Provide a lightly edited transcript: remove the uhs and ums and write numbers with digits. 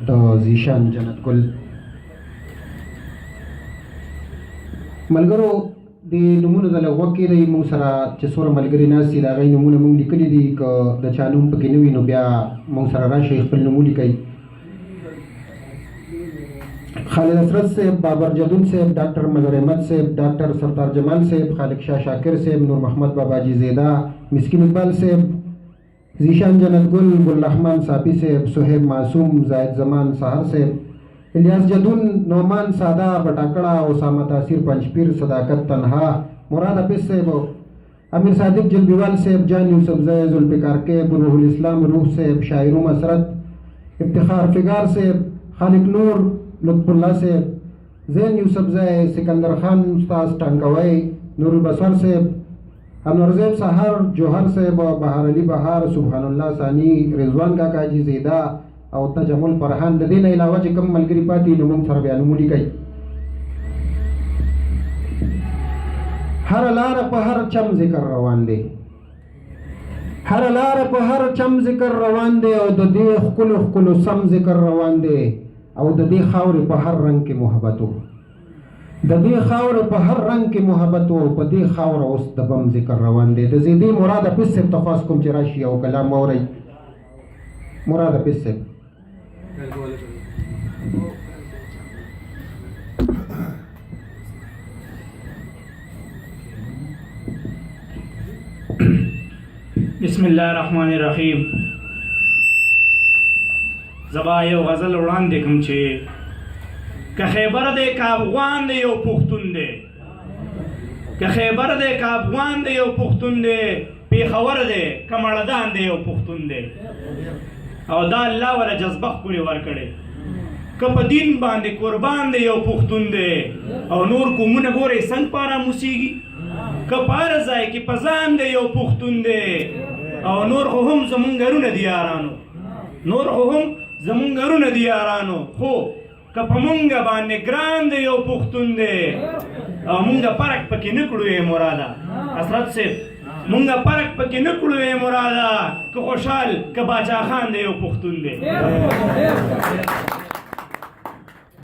د زیشان جنت ګل ملګرو د نومونو د لغوه کې دی موږ سره چې څومره ملګري ناست دي د هغوی نومونه موږ لیکلي دي که د چا نوم پکې نه وي نو بیا موږ سره راشئ خپل نوم ولیکئ خالد اسرت صاحب بابر جدون صاحب ډاکټر مظهر احمد صاحب ډاکټر سردار جمال صاحب خالق شاه شاکر صاحب نور محمد باباجي زیده مسکین اقبال صاحب زیشان جنت ګل ګل رحمان صافي صاحب صہیب معصوم زاهد زمان سحر صاحب الیاس جدون نعمان ساده بټاکړه اسامه تاثیر پنجپیر صداقت تنها مراد حافظ صاحب امیر صادق جلبیوال صاحب جان یوسف زی ذوالفقار کیب روح الاسلام روح صاحب شاعر مسرت افتخار فگار صاحب خالق نور لطف الله صاحب زین یوسف زی سکندر خان استاذ ټانکوي نور البصر صاحب انور زیب سحر جوهر صاحب بهار علی بهار سبحان الله ثانی رضوان کاکا جی زیدا او تجمل فرحان د دې نه علاوه چې کوم ملګري پاتې نو موږ سره بیا نوم ولیکئ هر لاره په هر چم ذکر روان دی هر لاره په هر چم ذکر روان دی او د دې ښکلو ښکلو سم ذکر روان دی او د دې خاورې په هر رنګ کې محبت و د دې خاورې په هر رنګ کې محبت و په دې خاوره اوس د بم ذکر روان دی د زیدي مراد حافظ صاحب ته خواست کوم چې راشي او کلام واورئ مراد حافظ صاحب بسم الله الرحمن الرحیم زبا یو غزل وړاندې کوم چې که خیبر دی که افغان دی یو پښتون دی که خیبر دی که افغان دی یو پښتون دی پیښور دی که مړدان دی یو پښتون دی او دا الله ولا جذبه ښکلې ورکړې که په دین باندې قربان دی یو پښتون دی او نور قومونه ګورئ څنګه په ارام اوسېږي که په هر ځای کې په ځان دی یو پښتون دی او نور خو هم زمونږ ګرونه دي یارانو نور خو هم زمونږ ګرونه دي یارانو خو که په مونږ باندې ګران دی یو پښتون دی او مونږ فرق پکې نه کړو یې مراده حضرت صاحب مونږ فرق پکې نه کړو یې مراده که خوشحال که باچا خان دی یو پښتون دی